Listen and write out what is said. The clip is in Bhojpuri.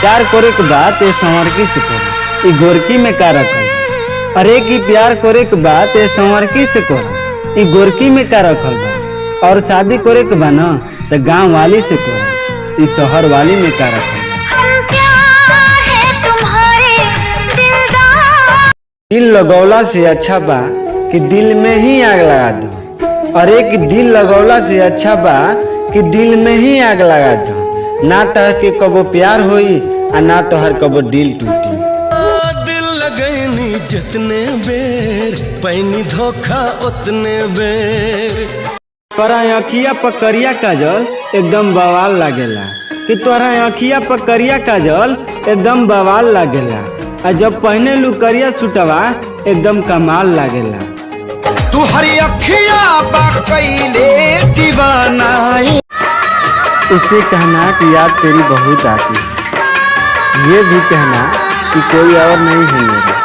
प्यार करे के बात ये संवरकी से करो, ई गोरकी में का रखल। अरे की प्यार करे के बात ये संवरकी से करो, ई गोरकी में का रखल बा। और शादी करे के बा ना तो गाँव वाली से करो, ई शहर वाली में का रखल बा। दिल लगौला से अच्छा बा कि दिल में ही आग लगा दो। और एक दिल लगौला से अच्छा बा कि दिल में ही आग लगा दो। ना तह के कबो प्यार होई आ ना तोहर कबो दिल टूटी। दिल लगैनी जितने बेर पैनी धोखा उतने बेर। तोरा अखिया पर करिया काजल एकदम बवाल लागेला, कि तोरा अखिया पर करिया काजल एकदम बवाल लागेला। आ जब पहने लू करिया सुटवा एकदम कमाल लागेला। तू हरी अखिया बाकैले दीवाना। उससे कहना कि याद तेरी बहुत आती है, ये भी कहना कि कोई और नहीं है मेरा।